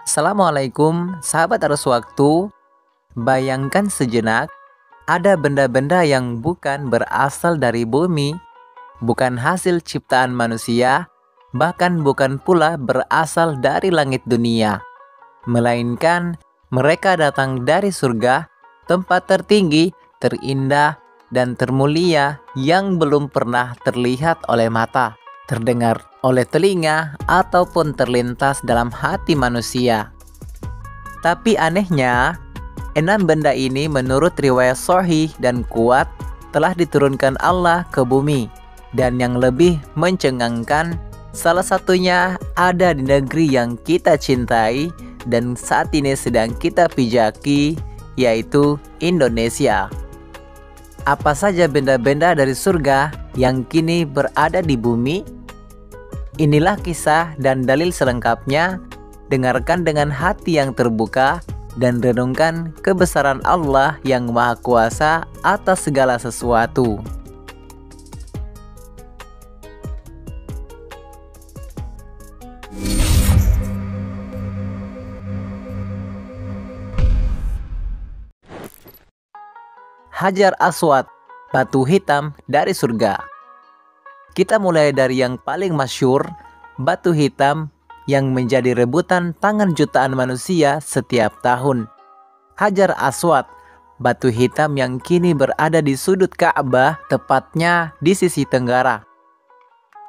Assalamualaikum, sahabat arus waktu. Bayangkan sejenak, ada benda-benda yang bukan berasal dari bumi, bukan hasil ciptaan manusia, bahkan bukan pula berasal dari langit dunia, melainkan mereka datang dari surga, tempat tertinggi, terindah, dan termulia yang belum pernah terlihat oleh mata, terdengar oleh telinga, ataupun terlintas dalam hati manusia. Tapi anehnya, 6 benda ini menurut riwayat sahih dan kuat telah diturunkan Allah ke bumi. Dan yang lebih mencengangkan, salah satunya ada di negeri yang kita cintai dan saat ini sedang kita pijaki, yaitu Indonesia. Apa saja benda-benda dari surga yang kini berada di bumi? Inilah kisah dan dalil selengkapnya. Dengarkan dengan hati yang terbuka dan renungkan kebesaran Allah yang Maha Kuasa atas segala sesuatu. Hajar Aswad, batu hitam dari surga. Kita mulai dari yang paling masyhur, batu hitam yang menjadi rebutan tangan jutaan manusia setiap tahun. Hajar Aswad, batu hitam yang kini berada di sudut Ka'bah, tepatnya di sisi tenggara.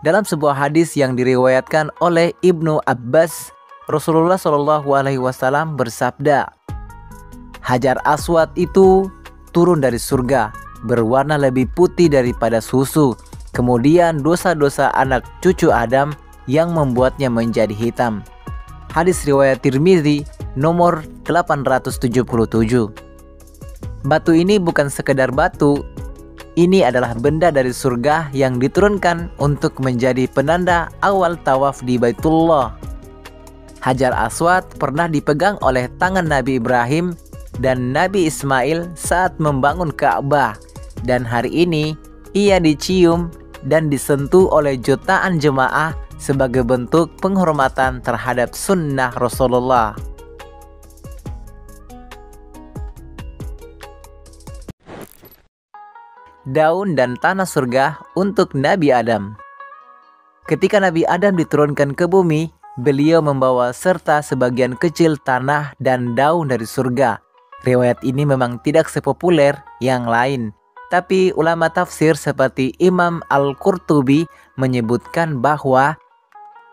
Dalam sebuah hadis yang diriwayatkan oleh Ibnu Abbas, Rasulullah SAW bersabda, Hajar Aswad itu turun dari surga, berwarna lebih putih daripada susu. Kemudian dosa-dosa anak cucu Adam yang membuatnya menjadi hitam. Hadis riwayat Tirmizi nomor 877. Batu ini bukan sekedar batu, ini adalah benda dari surga yang diturunkan untuk menjadi penanda awal tawaf di Baitullah. Hajar Aswad pernah dipegang oleh tangan Nabi Ibrahim dan Nabi Ismail saat membangun Ka'bah, dan hari ini ia dicium dan disentuh oleh jutaan jemaah sebagai bentuk penghormatan terhadap sunnah Rasulullah. Daun dan tanah surga untuk Nabi Adam. Ketika Nabi Adam diturunkan ke bumi, beliau membawa serta sebagian kecil tanah dan daun dari surga. Riwayat ini memang tidak sepopuler yang lain, tapi ulama tafsir seperti Imam Al-Qurtubi menyebutkan bahwa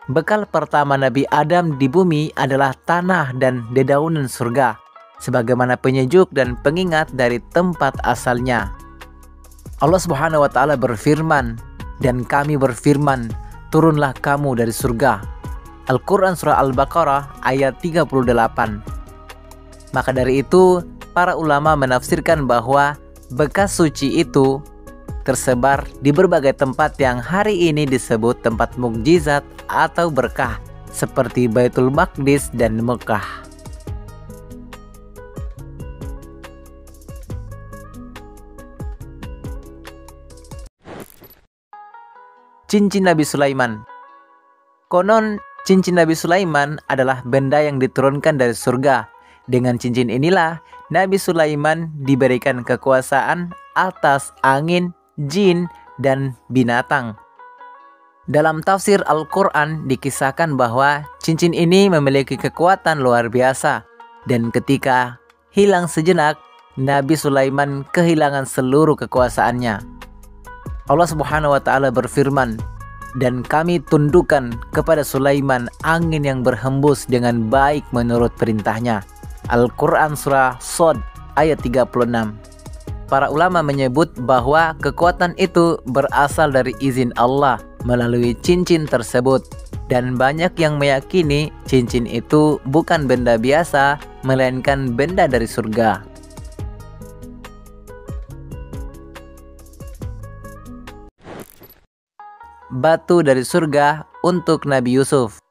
bekal pertama Nabi Adam di bumi adalah tanah dan dedaunan surga, sebagaimana penyejuk dan pengingat dari tempat asalnya. Allah Subhanahu wa Ta'ala berfirman, dan kami berfirman, turunlah kamu dari surga. Al-Quran Surah Al-Baqarah ayat 38. Maka dari itu, para ulama menafsirkan bahwa bekas suci itu tersebar di berbagai tempat yang hari ini disebut tempat mukjizat atau berkah, seperti Baitul Maqdis dan Mekah. Cincin Nabi Sulaiman. Konon, cincin Nabi Sulaiman adalah benda yang diturunkan dari surga. Dengan cincin inilah Nabi Sulaiman diberikan kekuasaan atas angin, jin, dan binatang. Dalam tafsir Al-Quran dikisahkan bahwa cincin ini memiliki kekuatan luar biasa, dan ketika hilang sejenak, Nabi Sulaiman kehilangan seluruh kekuasaannya. Allah Subhanahu wa Ta'ala berfirman, dan kami tundukkan kepada Sulaiman angin yang berhembus dengan baik menurut perintahnya. Al-Quran Surah Shad ayat 36. Para ulama menyebut bahwa kekuatan itu berasal dari izin Allah melalui cincin tersebut, dan banyak yang meyakini cincin itu bukan benda biasa, melainkan benda dari surga. Batu dari surga untuk Nabi Yusuf.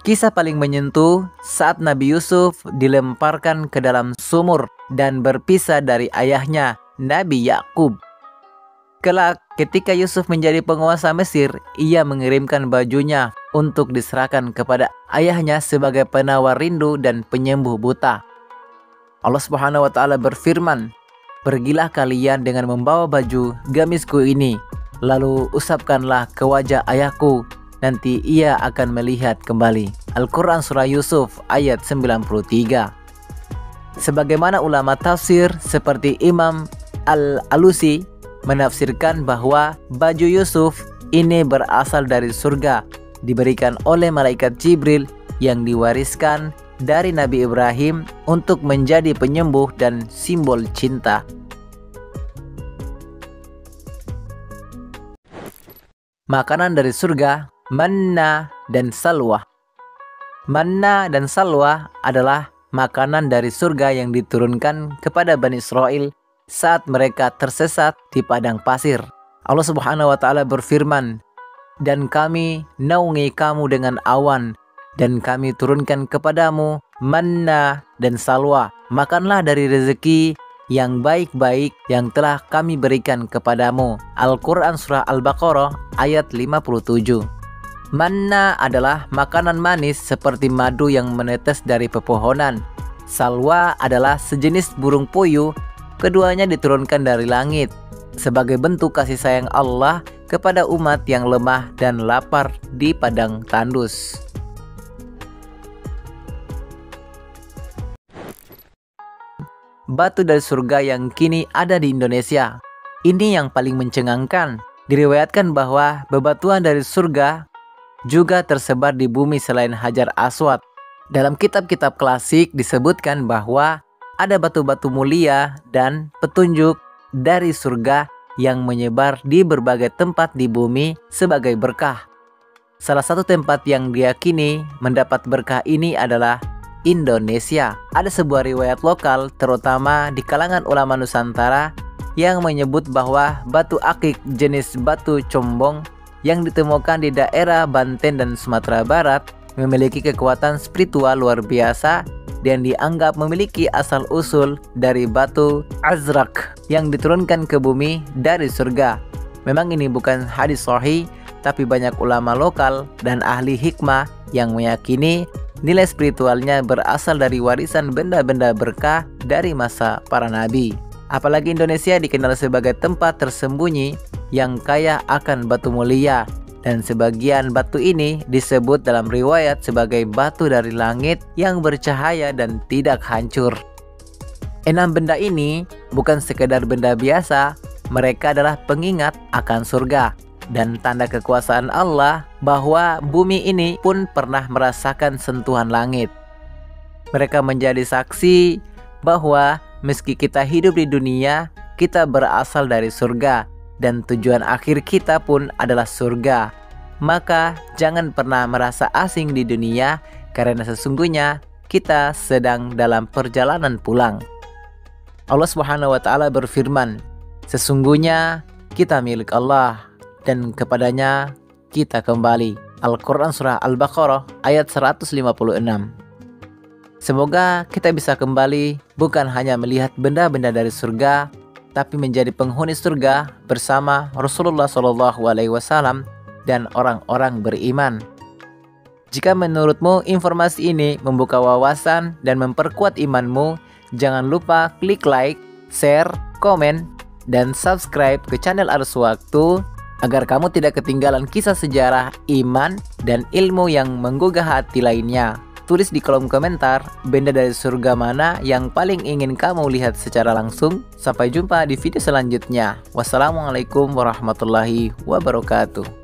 Kisah paling menyentuh saat Nabi Yusuf dilemparkan ke dalam sumur dan berpisah dari ayahnya, Nabi Yakub. Kelak, ketika Yusuf menjadi penguasa Mesir, ia mengirimkan bajunya untuk diserahkan kepada ayahnya sebagai penawar rindu dan penyembuh buta. Allah Subhanahu wa Ta'ala berfirman, "Pergilah kalian dengan membawa baju gamisku ini, lalu usapkanlah ke wajah ayahku, nanti ia akan melihat kembali." Al-Quran Surah Yusuf ayat 93. Sebagaimana ulama tafsir seperti Imam Al-Alusi menafsirkan bahwa baju Yusuf ini berasal dari surga, diberikan oleh malaikat Jibril yang diwariskan dari Nabi Ibrahim untuk menjadi penyembuh dan simbol cinta. Makanan dari surga, manna dan salwa. Manna dan salwa adalah makanan dari surga yang diturunkan kepada Bani Israel saat mereka tersesat di padang pasir. Allah Subhanahu wa Ta'ala berfirman, "Dan kami naungi kamu dengan awan, dan kami turunkan kepadamu manna dan salwa. Makanlah dari rezeki yang baik-baik yang telah kami berikan kepadamu." Al-Quran Surah Al-Baqarah ayat 57. Manna adalah makanan manis seperti madu yang menetes dari pepohonan. Salwa adalah sejenis burung puyuh. Keduanya diturunkan dari langit sebagai bentuk kasih sayang Allah kepada umat yang lemah dan lapar di padang tandus. Batu dari surga yang kini ada di Indonesia. Ini yang paling mencengangkan. Diriwayatkan bahwa bebatuan dari surga juga tersebar di bumi selain Hajar Aswad. Dalam kitab-kitab klasik disebutkan bahwa ada batu-batu mulia dan petunjuk dari surga yang menyebar di berbagai tempat di bumi sebagai berkah. Salah satu tempat yang diyakini mendapat berkah ini adalah Indonesia. Ada sebuah riwayat lokal terutama di kalangan ulama Nusantara yang menyebut bahwa batu akik jenis batu combong yang ditemukan di daerah Banten dan Sumatera Barat memiliki kekuatan spiritual luar biasa dan dianggap memiliki asal-usul dari batu azrak yang diturunkan ke bumi dari surga. Memang ini bukan hadis sahih, tapi banyak ulama lokal dan ahli hikmah yang meyakini nilai spiritualnya berasal dari warisan benda-benda berkah dari masa para nabi. Apalagi Indonesia dikenal sebagai tempat tersembunyi yang kaya akan batu mulia, dan sebagian batu ini disebut dalam riwayat sebagai batu dari langit yang bercahaya dan tidak hancur. 6 benda ini bukan sekedar benda biasa, mereka adalah pengingat akan surga dan tanda kekuasaan Allah bahwa bumi ini pun pernah merasakan sentuhan langit. Mereka menjadi saksi bahwa meski kita hidup di dunia, kita berasal dari surga dan tujuan akhir kita pun adalah surga. Maka jangan pernah merasa asing di dunia, karena sesungguhnya kita sedang dalam perjalanan pulang. Allah Subhanahu wa Ta'ala berfirman, "Sesungguhnya kita milik Allah dan kepadanya kita kembali." Al-Quran Surah Al-Baqarah ayat 156. Semoga kita bisa kembali bukan hanya melihat benda-benda dari surga, tapi menjadi penghuni surga bersama Rasulullah SAW dan orang-orang beriman. Jika menurutmu informasi ini membuka wawasan dan memperkuat imanmu, jangan lupa klik like, share, komen, dan subscribe ke channel Arus Waktu agar kamu tidak ketinggalan kisah sejarah, iman, dan ilmu yang menggugah hati lainnya. Tulis di kolom komentar benda dari surga mana yang paling ingin kamu lihat secara langsung. Sampai jumpa di video selanjutnya. Wassalamualaikum warahmatullahi wabarakatuh.